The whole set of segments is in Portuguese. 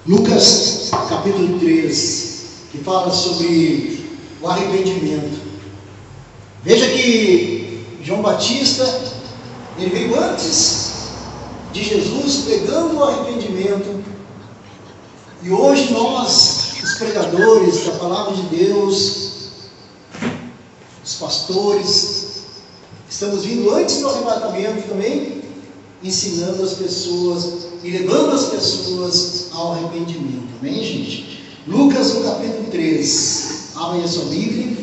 Lucas capítulo 3, que fala sobre o arrependimento. Veja que João Batista, ele veio antes de Jesus pregando o arrependimento, e hoje nós, os pregadores da palavra de Deus, os pastores, estamos vindo antes do arrebatamento também, ensinando as pessoas e levando as pessoas ao arrependimento. Amém, gente? Lucas, no capítulo 3, abre a sua Bíblia,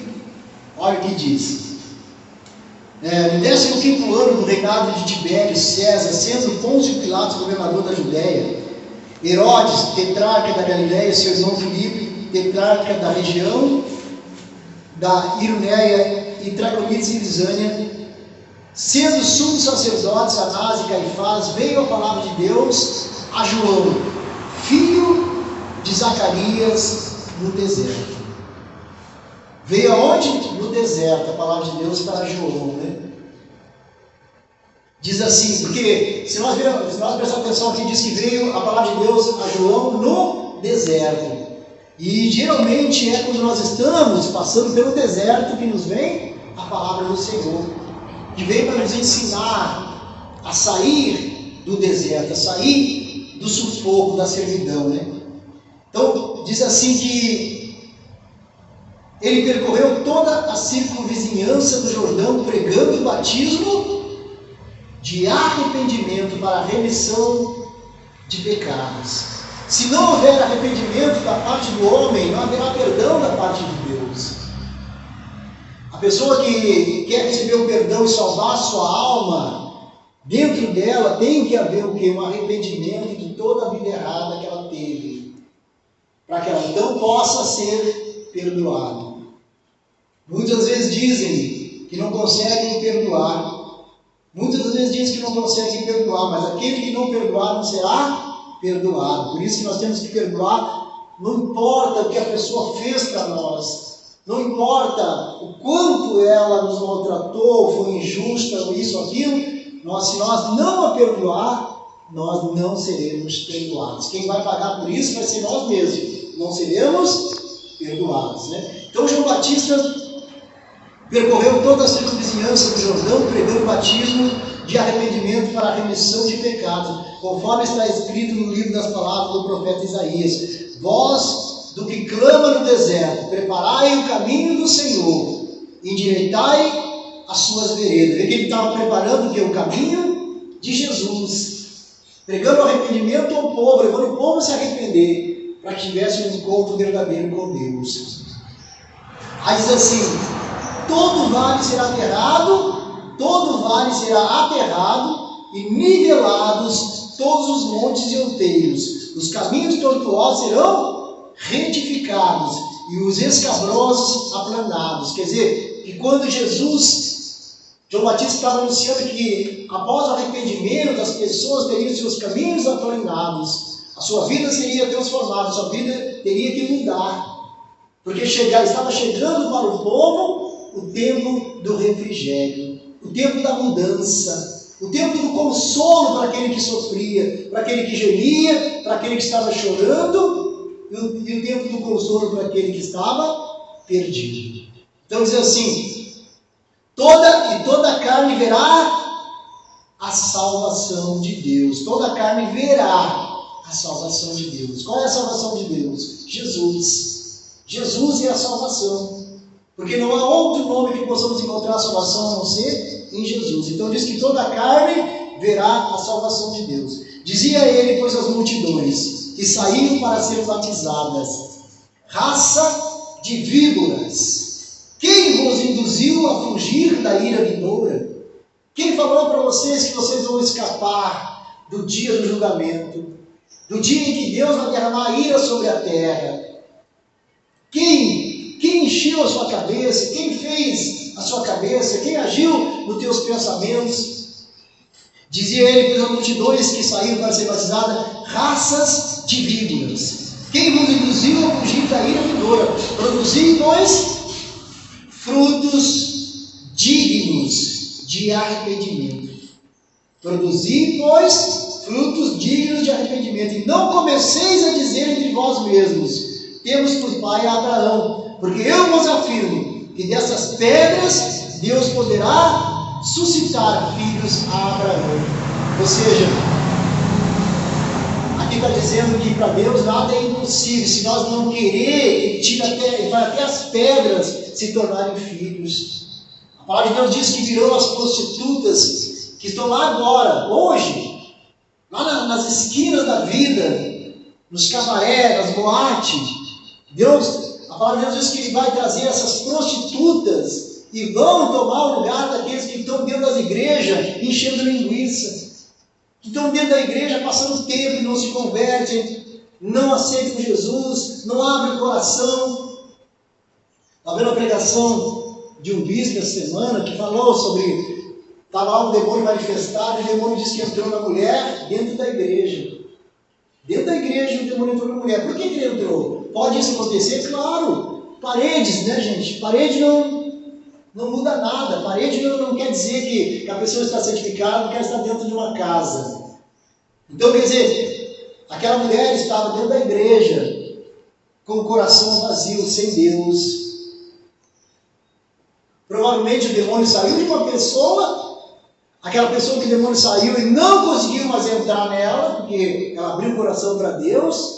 olha o que diz. No 15º ano do reinado de Tibério César, sendo Pôncio Pilatos governador da Judéia, Herodes, tetrarca da Galiléia, seu irmão Filipe, tetrarca da região da Idumeia e Traconitis e Lisânia, sendo sumos sacerdotes Anás e Caifás, veio a palavra de Deus a João, filho de Zacarias, no deserto. Veio aonde? No deserto, a palavra de Deus para João, né? Diz assim, porque se nós prestarmos atenção aqui, diz que veio a palavra de Deus a João no deserto. E geralmente é quando nós estamos passando pelo deserto que nos vem a palavra do Senhor, que vem para nos ensinar a sair do deserto, a sair do sufoco da servidão, né? Então, diz assim que ele percorreu toda a circunvizinhança do Jordão, pregando o batismo de arrependimento para a remissão de pecados. Se não houver arrependimento da parte do homem, não haverá perdão da parte de Deus. A pessoa que quer receber o perdão e salvar a sua alma, dentro dela tem que haver o quê? Um arrependimento de toda a vida errada que ela teve, para que ela então possa ser perdoada. Muitas vezes dizem que não conseguem perdoar, muitas vezes dizem que não conseguem perdoar, mas aquele que não perdoar não será perdoado. Por isso que nós temos que perdoar, não importa o que a pessoa fez para nós, não importa o quanto ela nos maltratou, foi injusta, isso, aquilo, se nós não a perdoar, nós não seremos perdoados. Quem vai pagar por isso vai ser nós mesmos, não seremos perdoados, né? Então João Batista percorreu toda a circunvizinhança do Jordão, pregando o batismo de arrependimento para a remissão de pecados, conforme está escrito no livro das palavras do profeta Isaías: vós, do que clama no deserto, preparai o caminho do Senhor, endireitai as suas veredas. Vê que ele estava preparando o caminho de Jesus, pregando o arrependimento ao povo, levando o povo a se arrepender, para que tivesse um encontro verdadeiro com Deus. Aí diz assim: todo vale será aterrado e nivelados todos os montes e outeiros. Os caminhos tortuosos serão retificados e os escabrosos aplanados. Quer dizer, que quando João Batista estava anunciando que após o arrependimento as pessoas teriam seus caminhos aplanados, a sua vida seria transformada, a sua vida teria que mudar, porque estava chegando para o povo o tempo do refrigério, o tempo da mudança, o tempo do consolo para aquele que sofria, para aquele que gemia, para aquele que estava chorando, e o tempo do consolo para aquele que estava perdido. Então diz assim: toda a carne verá a salvação de Deus. Toda a carne verá a salvação de Deus. Qual é a salvação de Deus? Jesus. Jesus é a salvação. Porque não há outro nome que possamos encontrar a salvação a não ser em Jesus. Então diz que toda a carne verá a salvação de Deus. Dizia ele, pois, às multidões que saíram para ser batizadas: raça de víboras, quem vos induziu a fugir da ira vindoura? Quem falou para vocês que vocês vão escapar do dia do julgamento, do dia em que Deus vai derramar ira sobre a terra? Quem encheu a sua cabeça? Quem fez a sua cabeça? Quem agiu nos teus pensamentos? Dizia ele, pois, as multidões que saíram para ser batizadas: raças de víboras, quem vos induziu a fugir da ira vindoura? Produzi, pois, frutos dignos de arrependimento. Produzi, pois, frutos dignos de arrependimento. E não comeceis a dizer vós mesmos, temos por pai Abraão, porque eu vos afirmo que dessas pedras Deus poderá suscitar filhos a Abraão. Ou seja, aqui está dizendo que para Deus nada é impossível. Se nós não querer, Ele vai até as pedras se tornarem filhos. A palavra de Deus diz que virão as prostitutas que estão lá agora, hoje, lá nas esquinas da vida, nos cabarés, nas boates. A palavra de Deus diz que Ele vai trazer essas prostitutas e vão tomar o lugar daqueles que estão dentro das igrejas enchendo linguiça, que estão dentro da igreja passando tempo e não se convertem, não aceitam Jesus, não abrem o coração. Estava vendo a pregação de um bispo essa semana que falou sobre, estava lá um demônio manifestado, e o demônio disse que entrou na mulher dentro da igreja. Dentro da igreja o demônio entrou na mulher. Por que ele entrou? Pode isso acontecer? Claro. Paredes, né, gente? Parede não muda nada. Parede não quer dizer que a pessoa está santificada, não quer estar dentro de uma casa. Então, quer dizer, aquela mulher estava dentro da igreja, com o coração vazio, sem Deus. Provavelmente o demônio saiu de uma pessoa, aquela pessoa que o demônio saiu e não conseguiu mais entrar nela, porque ela abriu o coração para Deus.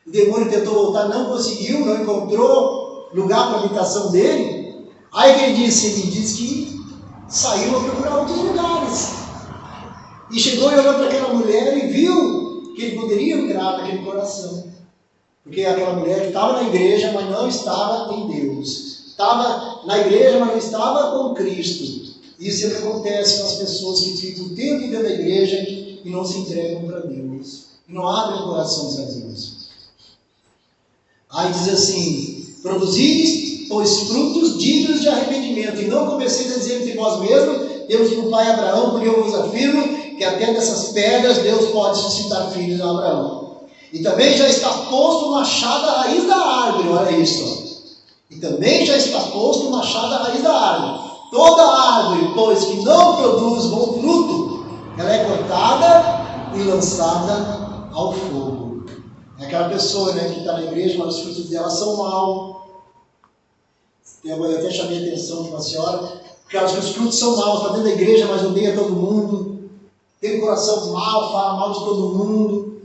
O demônio tentou voltar, não conseguiu, não encontrou lugar para a habitação dele. Aí que ele diz que saiu a procurar outros lugares. E chegou e olhou para aquela mulher e viu que ele poderia entrar naquele coração. Porque aquela mulher estava na igreja, mas não estava em Deus. Estava na igreja, mas não estava com Cristo. Isso é o que acontece com as pessoas que ficam o tempo dentro da igreja e não se entregam para Deus. E não abrem o coração para Deus. Aí diz assim: produzis, pois, frutos dignos de arrependimento, e não comeceis a dizer entre vós mesmos, temos por pai Abraão, porque eu vos afirmo que até dessas pedras Deus pode suscitar filhos a Abraão. E também já está posto o machado à raiz da árvore, olha isso. E também já está posto o machado à raiz da árvore. Toda árvore, pois, que não produz bom fruto, ela é cortada e lançada ao fogo. É aquela pessoa, né, que está na igreja, mas os frutos dela são maus. Eu até chamei a atenção de uma senhora, porque ela diz que os frutos são maus, está dentro da igreja, mas odeia todo mundo, tem um coração mau, fala mal de todo mundo,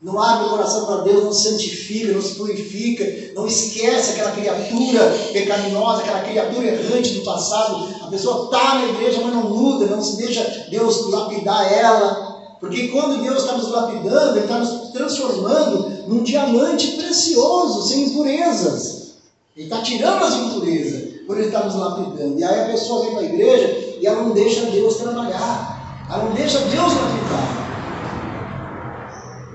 não abre o coração para Deus, não se santifica, não se purifica, não esquece aquela criatura pecaminosa, aquela criatura errante do passado. A pessoa está na igreja, mas não muda, não se deixa Deus lapidar ela. Porque quando Deus está nos lapidando, Ele está nos transformando num diamante precioso, sem impurezas. Ele está tirando as impurezas, quando Ele está nos lapidando. E aí a pessoa vem para a igreja e ela não deixa Deus trabalhar. Ela não deixa Deus lapidar.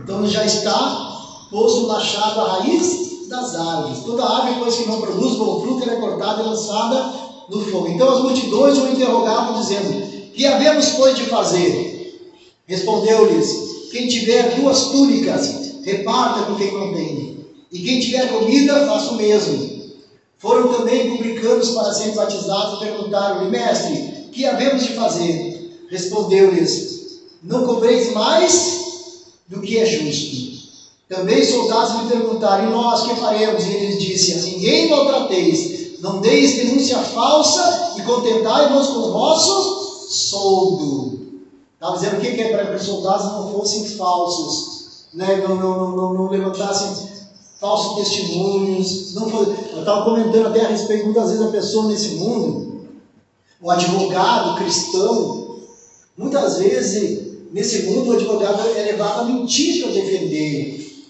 Então já está posto o machado à raiz das árvores. Toda árvore, pois, que não produz bom fruto, ela é cortada e lançada no fogo. Então as multidões o interrogavam, dizendo: que havemos, pois, de fazer? Respondeu-lhes: quem tiver 2 túnicas, reparta com quem não tem. E quem tiver comida, faça o mesmo. Foram também publicanos para serem batizados e perguntaram-lhe: mestre, que havemos de fazer? Respondeu-lhes: não cobreis mais do que é justo. Também soldados lhe perguntaram: e nós que faremos? E ele lhes disse: a ninguém maltrateis, não deis denúncia falsa e contentai-vos com o vosso soldo. Estava dizendo o que é para que os soldados não fossem falsos, né? não levantassem falsos testemunhos. Eu estava comentando até a respeito, muitas vezes a pessoa nesse mundo, o advogado cristão, muitas vezes nesse mundo o advogado é levado a mentir para defender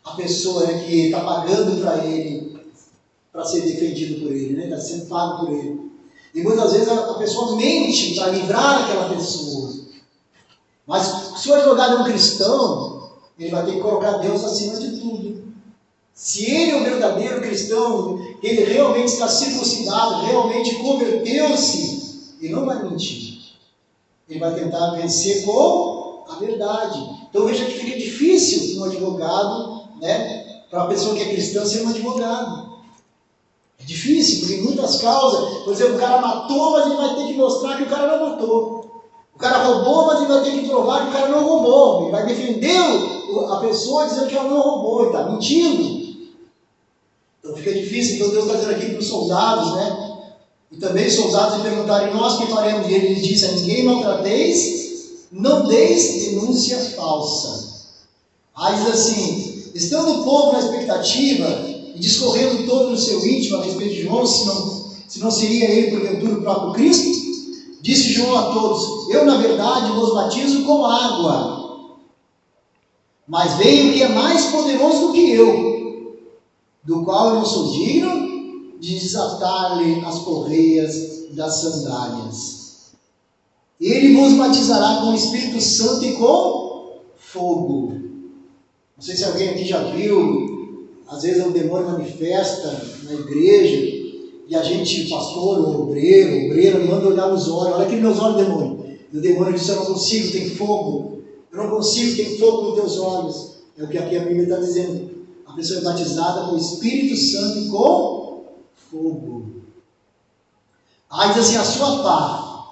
a pessoa, né, que está pagando para ele, para ser defendido por ele, né, está sendo pago por ele. E muitas vezes a pessoa mente para livrar aquela pessoa. Mas se o advogado é um cristão, ele vai ter que colocar Deus acima de tudo. Se ele é um verdadeiro cristão, ele realmente está circuncidado, realmente converteu-se, ele não vai mentir. Ele vai tentar vencer com a verdade. Então veja que fica difícil um advogado, né, para a pessoa que é cristã ser um advogado. É difícil, porque em muitas causas, por exemplo, o cara matou, mas ele vai ter que mostrar que o cara não matou. O cara roubou, mas ele vai ter que provar que o cara não roubou. Ele vai defender a pessoa dizendo que ela não roubou e está mentindo. Então fica difícil. Então Deus está dizendo aqui para os soldados, né? E também os soldados lhe perguntaram: e nós que faremos? E ele lhes disse: a ninguém maltrateis, não deis denúncia falsa. Aí diz assim: estando o povo na expectativa e discorrendo todo no seu íntimo a respeito de João, se não seria ele porventura o próprio Cristo, disse João a todos: eu na verdade vos batizo com água, mas veio o que é mais poderoso do que eu, do qual eu não sou digno de desatar-lhe as correias das sandálias. Ele vos batizará com o Espírito Santo e com fogo. Não sei se alguém aqui já viu, às vezes o demônio manifesta na igreja e a gente, pastor ou obreiro, manda olhar nos olhos. Olha aqui nos meus olhos, demônio. E o demônio diz: eu não consigo, tem fogo. Eu não consigo, tem fogo nos teus olhos. É o que aqui a Bíblia está dizendo. A pessoa é batizada com o Espírito Santo e com fogo. Aí diz assim: a sua pá,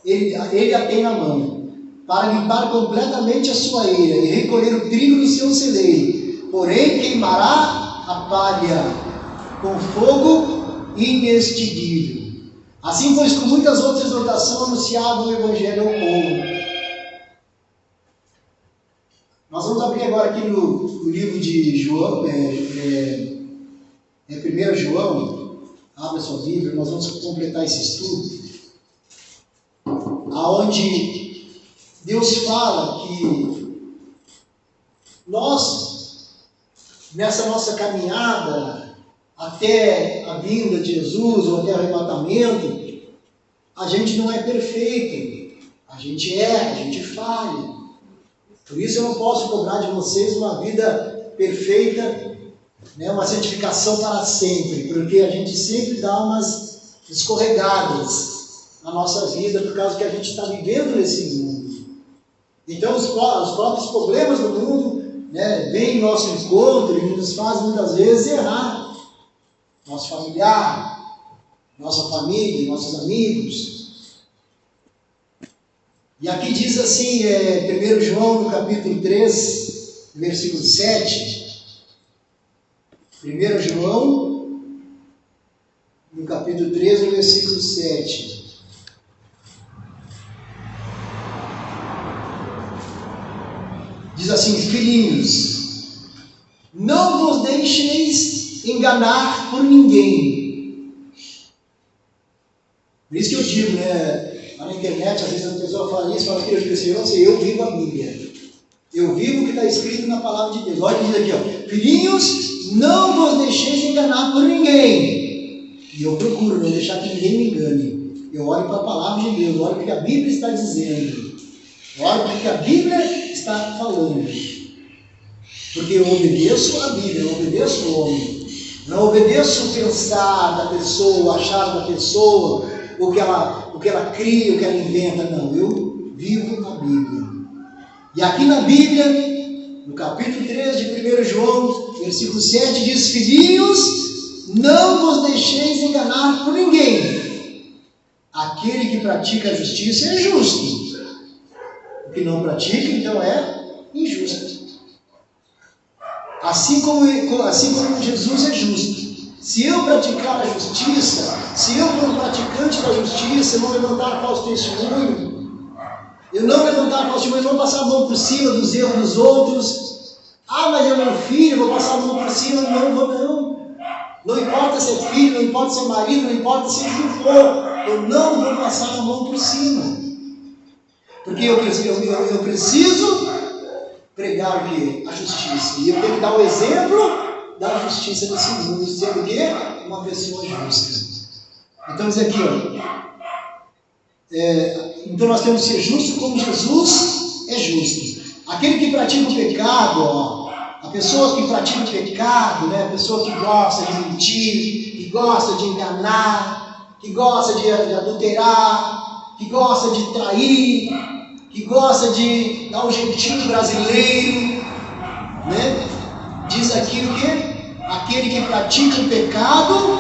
ele a tem na mão, para limpar completamente a sua eira e recolher o trigo no seu celeiro, porém queimará a palha com fogo inextinguível. Assim, pois, com muitas outras exortações, anunciado o Evangelho ao povo. Nós vamos abrir agora aqui no livro de João, 1 João. Abra sua Bíblia, nós vamos completar esse estudo, aonde Deus fala que nós, nessa nossa caminhada até a vinda de Jesus, ou até o arrebatamento, a gente não é perfeito, a gente falha. Por isso eu não posso cobrar de vocês uma vida perfeita, né, uma santificação para sempre, porque a gente sempre dá umas escorregadas na nossa vida, por causa que a gente está vivendo nesse mundo. Então os próprios problemas do mundo, né, vêm em nosso encontro e nos fazem muitas vezes errar. Nosso familiar, nossa família, nossos amigos. E aqui diz assim, 1 João no capítulo 3, versículo 7. 1 João, no capítulo 3, no versículo 7. Diz assim: filhinhos, não vos deixeis enganar por ninguém. Por isso que eu digo, né, lá na internet, às vezes a pessoa fala isso, fala que eu vivo a Bíblia. Eu vivo o que está escrito na palavra de Deus. Olha o que diz aqui, ó: filhinhos, não vos deixeis enganar por ninguém. E eu procuro não deixar que ninguém me engane. Eu olho para a palavra de Deus, eu olho o que a Bíblia está dizendo, eu olho o que a Bíblia está falando. Porque eu obedeço a Bíblia, eu obedeço o homem. Não obedeço o pensar da pessoa, o achar da pessoa, o que ela cria, o que ela inventa. Não, eu vivo a Bíblia. E aqui na Bíblia, no capítulo 3 de 1 João, versículo 7, diz: filhinhos, não vos deixeis enganar por ninguém. Aquele que pratica a justiça é justo. O que não pratica, então, é injusto. Assim como Jesus é justo. Se eu praticar a justiça, se eu for um praticante da justiça, eu não levantar falso testemunho, eu não passar a mão por cima dos erros dos outros. Ah, mas é meu filho, vou passar a mão por cima. Não. Não importa se é filho, não importa se é marido, não importa se é quem for, eu não vou passar a mão por cima. Porque eu preciso pregar o quê? A justiça. E eu tenho que dar o exemplo da justiça nesse mundo, sendo que uma pessoa justa. Então diz aqui, então nós temos que ser justos como Jesus é justo. Aquele que pratica o pecado, a pessoa que pratica o pecado, né, a pessoa que gosta de mentir, que gosta de enganar, que gosta de adulterar, que gosta de trair, que gosta de dar um jeitinho brasileiro, né? Diz aqui o quê? Aquele que pratica o pecado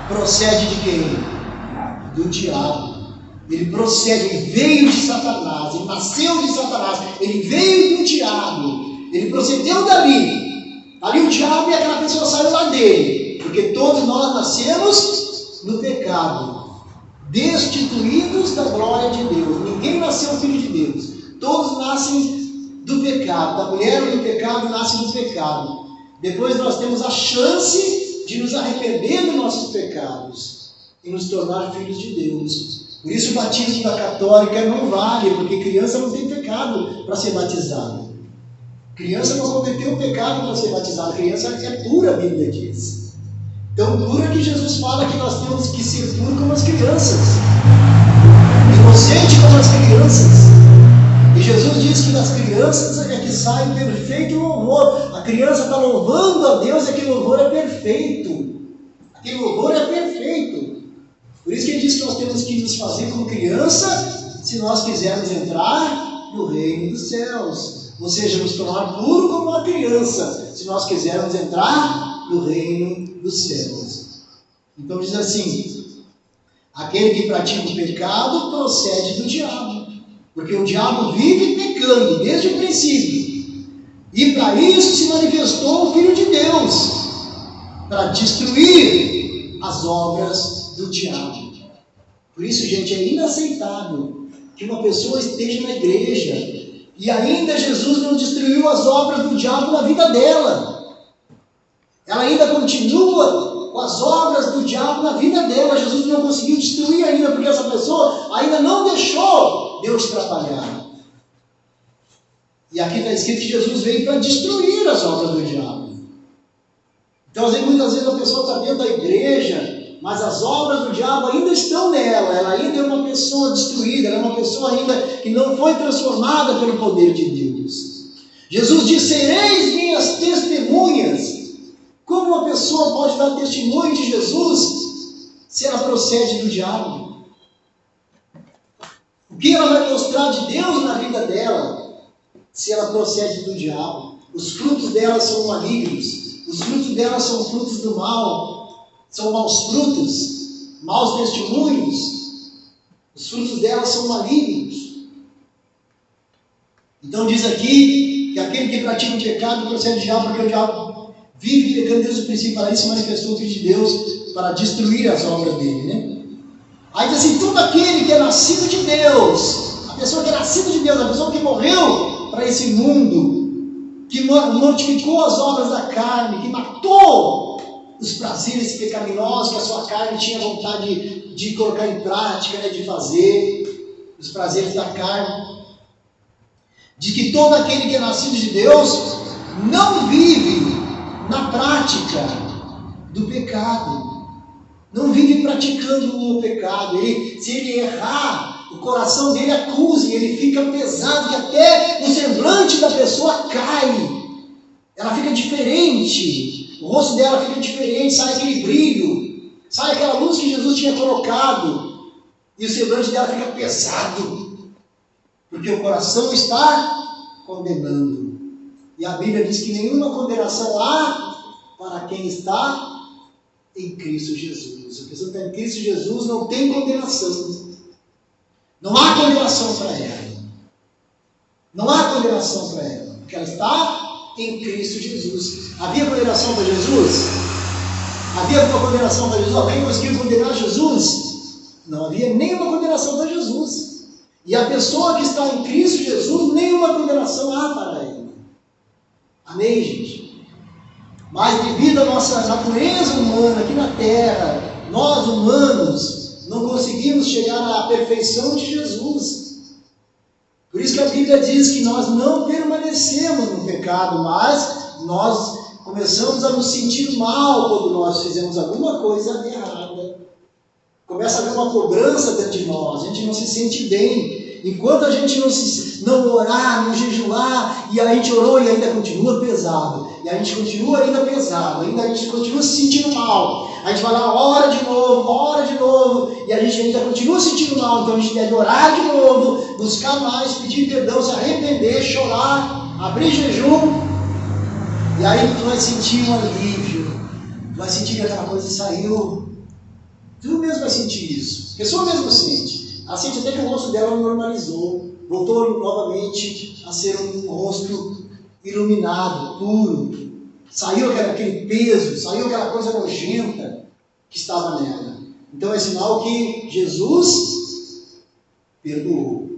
procede de quem? Do diabo. Ele procede, ele veio de Satanás, ele nasceu de Satanás, ele veio do diabo. ele procedeu dali. Ali o diabo e aquela pessoa saiu lá dele. Porque todos nós nascemos no pecado, destituídos da glória de Deus. Ninguém nasceu filho de Deus. Todos nascem do pecado. Da mulher do pecado nasce do pecado. Depois nós temos a chance de nos arrepender dos nossos pecados e nos tornar filhos de Deus. Por isso o batismo da católica não vale, porque criança não tem pecado para ser batizada. Criança não cometeu pecado para ser batizada. Criança é pura, a Bíblia diz. Tão pura que Jesus fala que nós temos que ser puros como as crianças, inocente como as crianças. E Jesus diz que das crianças é que sai o perfeito louvor. A criança está louvando a Deus e aquele louvor é perfeito. Aquele louvor é perfeito. Por isso que ele diz que nós temos que nos fazer como criança se nós quisermos entrar no reino dos céus. Ou seja, nos tornar puro como uma criança, se nós quisermos entrar no reino dos céus. Então diz assim: aquele que pratica o pecado procede do diabo, porque o diabo vive pecando desde o princípio, e para isso se manifestou o Filho de Deus, para destruir as obras do diabo. Por isso, gente, é inaceitável que uma pessoa esteja na igreja e ainda Jesus não destruiu as obras do diabo na vida dela. Ela ainda continua com as obras do diabo na vida dela. Jesus não conseguiu destruir ainda, porque essa pessoa ainda não deixou Deus trabalhar. E aqui está escrito que Jesus veio para destruir as obras do diabo. Então, muitas vezes a pessoa está dentro da igreja, mas as obras do diabo ainda estão nela. Ela ainda é uma pessoa destruída, ela é uma pessoa ainda que não foi transformada pelo poder de Deus. Jesus disse: sereis minhas testemunhas. Como uma pessoa pode dar testemunho de Jesus se ela procede do diabo? O que ela vai mostrar de Deus na vida dela se ela procede do diabo? Os frutos dela são malignos, os frutos dela são frutos do mal, são maus frutos, maus testemunhos. Os frutos dela são malignos. Então diz aqui que aquele que pratica o pecado procede do diabo, porque o diabo vive pecando desde o princípio. Para isso se manifestou o Filho de Deus, para destruir as obras dele, né? Aí diz assim: todo aquele que é nascido de Deus, a pessoa que é nascida de Deus, a pessoa que morreu para esse mundo, que mortificou as obras da carne, que matou os prazeres pecaminosos que a sua carne tinha vontade de colocar em prática, né, de fazer, os prazeres da carne. Diz que todo aquele que é nascido de Deus não vive na prática do pecado, não vive praticando o pecado. Se ele errar, o coração dele acusa e ele fica pesado, que até o semblante da pessoa cai, ela fica diferente, o rosto dela fica diferente, sai aquele brilho, sai aquela luz que Jesus tinha colocado, e o semblante dela fica pesado, porque o coração está condenando. E a Bíblia diz que nenhuma condenação há para quem está em Cristo Jesus. A pessoa que está em Cristo Jesus não tem condenação. Não há condenação para ela. Não há condenação para ela, porque ela está em Cristo Jesus. Havia condenação para Jesus? Havia alguma condenação para Jesus? Alguém conseguiu condenar Jesus? Não havia nenhuma condenação para Jesus. E a pessoa que está em Cristo Jesus, nenhuma condenação há para ela. Amém, gente? Mas devido à nossa natureza humana aqui na terra, nós humanos não conseguimos chegar à perfeição de Jesus. Por isso que a Bíblia diz que nós não permanecemos no pecado, mas nós começamos a nos sentir mal quando nós fizemos alguma coisa errada. Começa a haver uma cobrança dentro de nós, a gente não se sente bem. Enquanto a gente não orar, não jejuar, e a gente orou e ainda continua pesado, e a gente continua ainda pesado, ainda a gente continua se sentindo mal, a gente vai lá, ora de novo, e a gente ainda continua se sentindo mal, então a gente deve orar de novo, buscar mais, pedir perdão, se arrepender, chorar, abrir jejum, e aí tu vai sentir um alívio, tu vai sentir que aquela coisa saiu, tu mesmo vai sentir isso, a pessoa mesmo sente. Ela sente até que o rosto dela normalizou, voltou novamente a ser um rosto iluminado, puro. Saiu aquele peso, saiu aquela coisa nojenta que estava nela. Então é sinal que Jesus perdoou.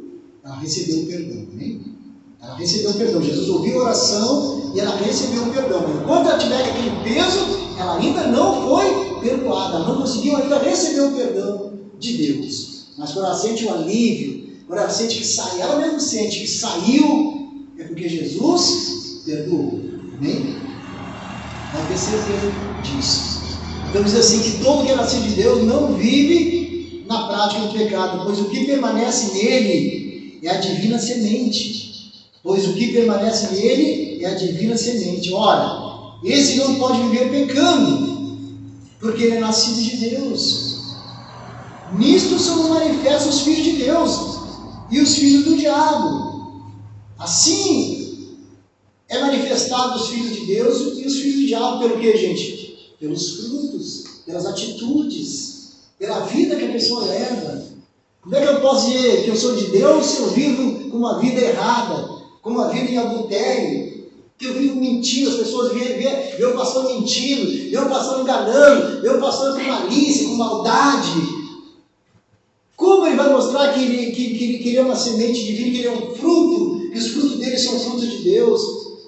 Ela recebeu o perdão, né? Ela recebeu o perdão. Jesus ouviu a oração e ela recebeu o perdão. Enquanto ela tiver aquele peso, ela ainda não foi perdoada. Ela não conseguiu ainda receber o perdão de Deus. Mas quando ela sente o alívio, quando ela sente que saiu, ela mesmo sente que saiu, é porque Jesus perdoou. Amém? Não ter certeza disso. Então diz assim que todo que é nascido de Deus não vive na prática do pecado, pois o que permanece nele é a divina semente. Pois o que permanece nele é a divina semente. Ora, esse não pode viver pecando, porque ele é nascido de Deus. Nisto são manifestos os filhos de Deus e os filhos do diabo. Assim é manifestado os filhos de Deus e os filhos do diabo. Pelo que, gente? Pelos frutos, pelas atitudes, pela vida que a pessoa leva. Como é que eu posso dizer que eu sou de Deus se eu vivo com uma vida errada, com uma vida em adultério, que eu vivo mentindo, as pessoas veem eu passando mentindo, eu passando enganando, eu passando com malícia, com maldade? Como ele vai mostrar que ele é uma semente divina, que ele é um fruto, que os frutos dele são frutos de Deus,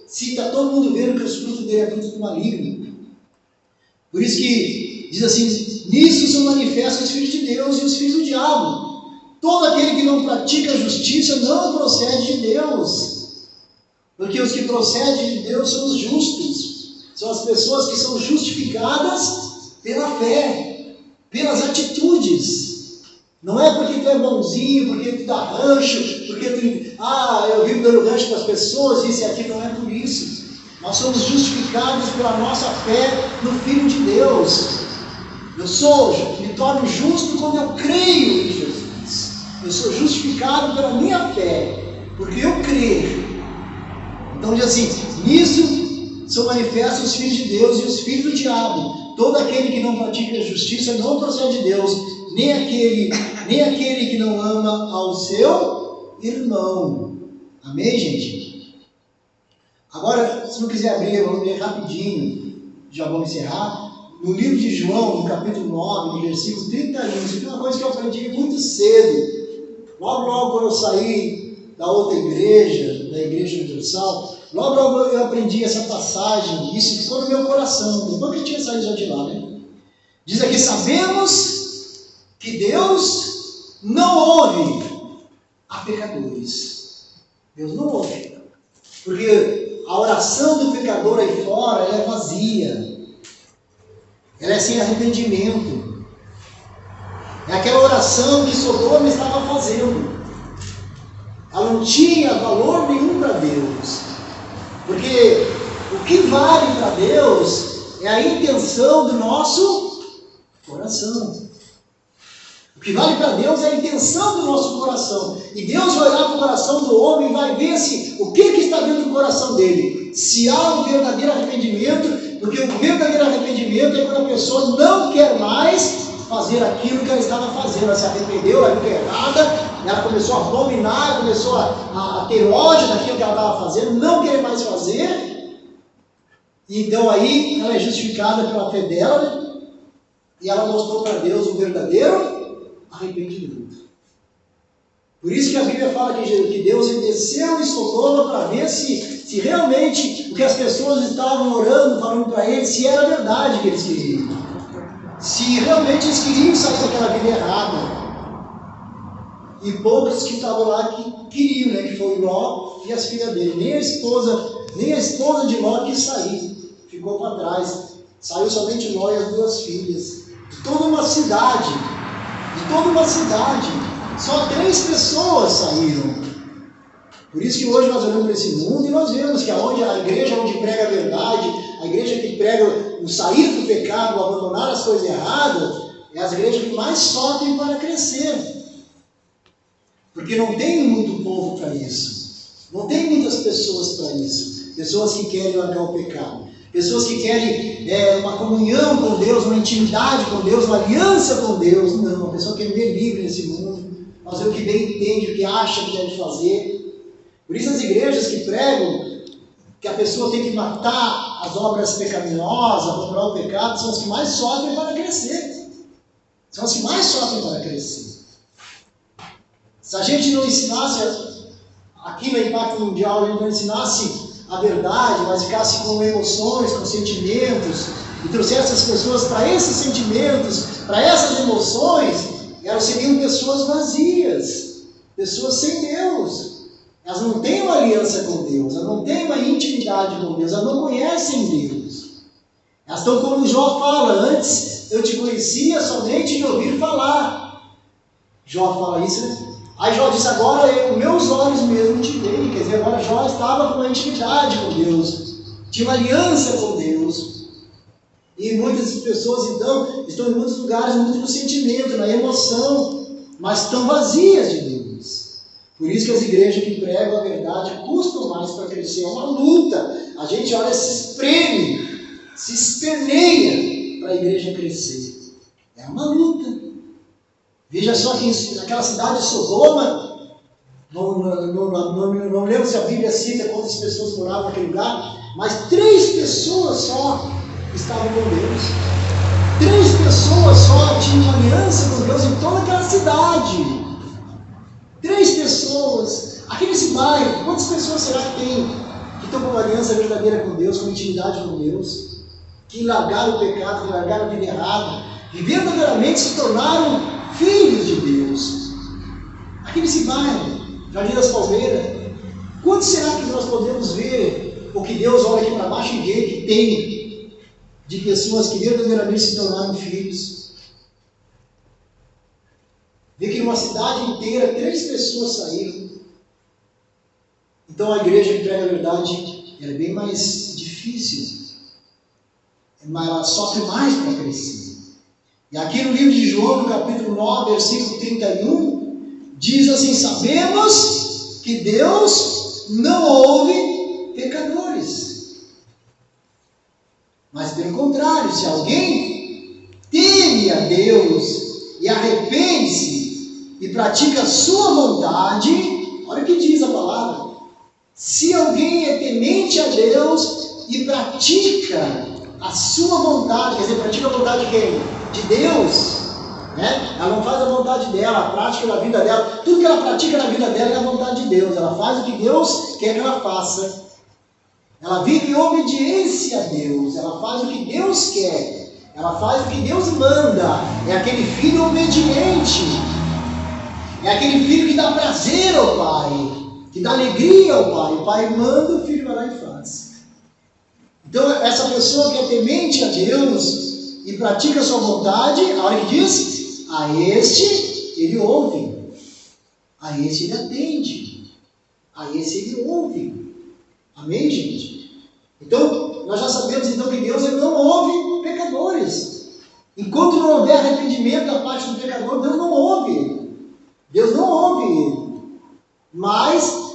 se está todo mundo vendo que os frutos dele é fruto do maligno? Por isso que diz assim, nisso são manifestos os filhos de Deus e os filhos do diabo. Todo aquele que não pratica a justiça não procede de Deus. Porque os que procedem de Deus são os justos. São as pessoas que são justificadas pela fé, pelas atitudes. Não é porque tu é bonzinho, porque tu dá rancho, porque tu, eu vivo dando rancho para as pessoas, isso e aquilo. Não é por isso. Nós somos justificados pela nossa fé no Filho de Deus. Me torno justo quando eu creio em Jesus. Eu sou justificado pela minha fé, porque eu creio. Então diz assim, nisso são manifestos os filhos de Deus e os filhos do diabo. Todo aquele que não pratica a justiça não procede de Deus, nem aquele que não ama ao seu irmão. Amém, gente? Agora, se não quiser abrir, vamos ler rapidinho, já vamos encerrar. No livro de João, no capítulo 9, no versículo 31, isso é uma coisa que eu aprendi muito cedo. Logo quando eu saí da outra igreja, da Igreja Universal, logo eu aprendi essa passagem, isso ficou no meu coração, depois que eu tinha saído já de lá, né? Diz aqui, sabemos que Deus não ouve a pecadores. Deus não ouve. Porque a oração do pecador aí fora, ela é vazia. Ela é sem arrependimento. É aquela oração que Sodoma estava fazendo. Ela não tinha valor nenhum para Deus. Porque o que vale para Deus é a intenção do nosso coração. O que vale para Deus é a intenção do nosso coração. E Deus vai olhar para o coração do homem e vai ver o que está dentro do coração dele. Se há um verdadeiro arrependimento, porque o verdadeiro arrependimento é quando a pessoa não quer mais fazer aquilo que ela estava fazendo. Ela se arrependeu, ela viu errada, ela começou a abominar, ela começou a ter ódio daquilo que ela estava fazendo, não querer mais fazer. E então aí ela é justificada pela fé dela, e ela mostrou para Deus um verdadeiro arrependimento. Por isso que a Bíblia fala que Deus desceu em Sodoma para ver se realmente o que as pessoas estavam orando, falando para ele, se era verdade que eles queriam. Se realmente eles queriam sair daquela vida errada. E poucos que estavam lá que queriam, né? Que foi Ló e as filhas dele. Nem a esposa de Ló quis sair. Ficou para trás. Saiu somente Ló e as duas filhas. De toda uma cidade. Só 3 pessoas saíram. Por isso que hoje nós olhamos para esse mundo e nós vemos que a igreja onde prega a verdade, a igreja que prega o sair do pecado, o abandonar as coisas erradas, é as igrejas que mais sofrem para crescer. Porque não tem muito povo para isso. Não tem muitas pessoas para isso. Pessoas que querem largar o pecado. Pessoas que querem uma comunhão com Deus, uma intimidade com Deus, uma aliança com Deus. Não, uma pessoa quer viver livre nesse mundo, fazer o que bem entende, o que acha que deve fazer. Por isso as igrejas que pregam que a pessoa tem que matar as obras pecaminosas, abandonar o pecado, são os que mais sofrem para crescer. São os que mais sofrem para crescer. Se a gente não ensinasse, aqui no Impacto Mundial, a gente não ensinasse a verdade, mas ficasse com emoções, com sentimentos, e trouxesse as pessoas para esses sentimentos, para essas emoções, elas seriam pessoas vazias, pessoas sem Deus. Elas não têm uma aliança com Deus, elas não têm uma intimidade com Deus, elas não conhecem Deus. Elas estão como Jó fala, antes eu te conhecia somente de ouvir falar. Jó fala isso, né? Aí Jó disse, agora meus olhos mesmo te veem. Quer dizer, agora Jó estava com uma intimidade com Deus, tinha uma aliança com Deus. E muitas pessoas, então, estão em muitos lugares muito no sentimento, na emoção, mas estão vazias de Deus. Por isso que as igrejas que pregam a verdade custam mais para crescer. É uma luta. A gente olha, se espreme, se esperneia para a igreja crescer. É uma luta. Veja só que naquela cidade de Sodoma, não lembro se a Bíblia cita quantas pessoas moravam naquele lugar, mas 3 pessoas só estavam com Deus. 3 pessoas só tinham uma aliança com Deus em toda aquela cidade. 3 pessoas. Aqui nesse bairro, quantas pessoas será que tem que estão com uma aliança verdadeira com Deus, com intimidade com Deus, que largaram o pecado, que largaram a vida errada, e verdadeiramente se tornaram filhos de Deus? Aqui nesse bairro, Jardim das Palmeiras, quantos será que nós podemos ver, o que Deus olha aqui para baixo e vê que tem de pessoas que verdadeiramente se tornaram filhos? Vê que numa cidade inteira 3 pessoas saíram. Então a igreja que prega a verdade é bem mais difícil, ela sofre mais para crescer. E aqui no livro de João, no capítulo 9, versículo 31, diz assim: sabemos que Deus não ouve pecadores, mas pelo contrário, se alguém teme a Deus e arrepende-se e pratica a sua vontade, olha o que diz a palavra: se alguém é temente a Deus e pratica a sua vontade, quer dizer, pratica a vontade de quem? De Deus, né? Ela não faz a vontade dela, a prática da vida dela, tudo que ela pratica na vida dela é a vontade de Deus, ela faz o que Deus quer que ela faça, ela vive em obediência a Deus, ela faz o que Deus quer, ela faz o que Deus manda, é aquele filho obediente, é aquele filho que dá prazer ao Pai, que dá alegria ao Pai. O Pai manda, o filho vai lá e faz. Então essa pessoa que é temente a Deus e pratica a sua vontade, a hora que diz, a este ele ouve, a este ele atende, a esse ele ouve. Amém, gente? Então nós já sabemos então que Deus ele não ouve pecadores. Enquanto não houver arrependimento da parte do pecador, Deus não ouve ele. Deus não ouve ele. Mas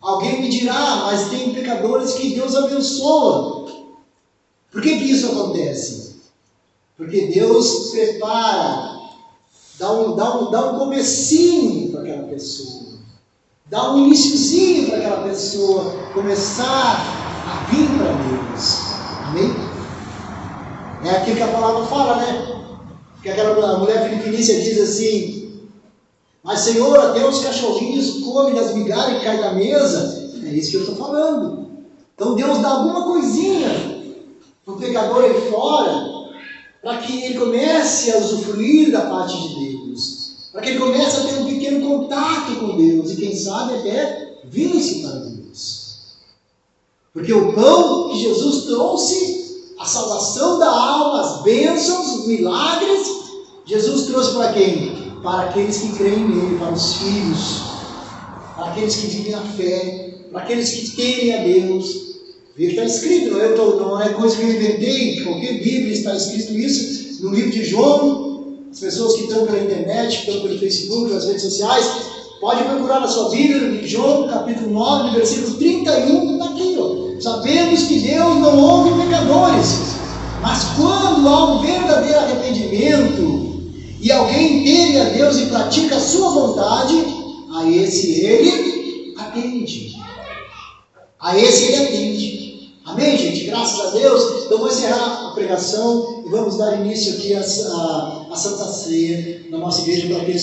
alguém me dirá, mas tem pecadores que Deus abençoa. Por que isso acontece? Porque Deus prepara, dá um comecinho para aquela pessoa, dá um iniciozinho para aquela pessoa começar a vir para Deus. Amém? É aquilo que a palavra fala, né? Que aquela mulher filipinícia diz assim: mas Senhor, até os cachorrinhos comem das migalhas que caem da mesa. É isso que eu estou falando. Então Deus dá alguma coisinha para o pecador aí fora, para que ele comece a usufruir da parte de Deus, para que ele comece a ter um pequeno contato com Deus, e quem sabe até vir-se para Deus. Porque o pão que Jesus trouxe, a salvação da alma, as bênçãos, os milagres, Jesus trouxe para quem? Para aqueles que creem nele, para os filhos, para aqueles que vivem na fé, para aqueles que temem a Deus. Veja, está escrito, não é coisa que eu inventei, qualquer Bíblia está escrito isso, no livro de João. As pessoas que estão pela internet, que estão pelo Facebook, nas redes sociais, pode procurar na sua Bíblia, no livro de João, capítulo 9, versículo 31, está aqui, ó. Sabemos que Deus não ouve pecadores, mas quando há um verdadeiro arrependimento, e alguém teme a Deus e pratica a sua vontade, a esse ele atende. A esse ele atende. Amém, gente? Graças a Deus. Então, vou encerrar a pregação e vamos dar início aqui à Santa Ceia na nossa igreja para aqueles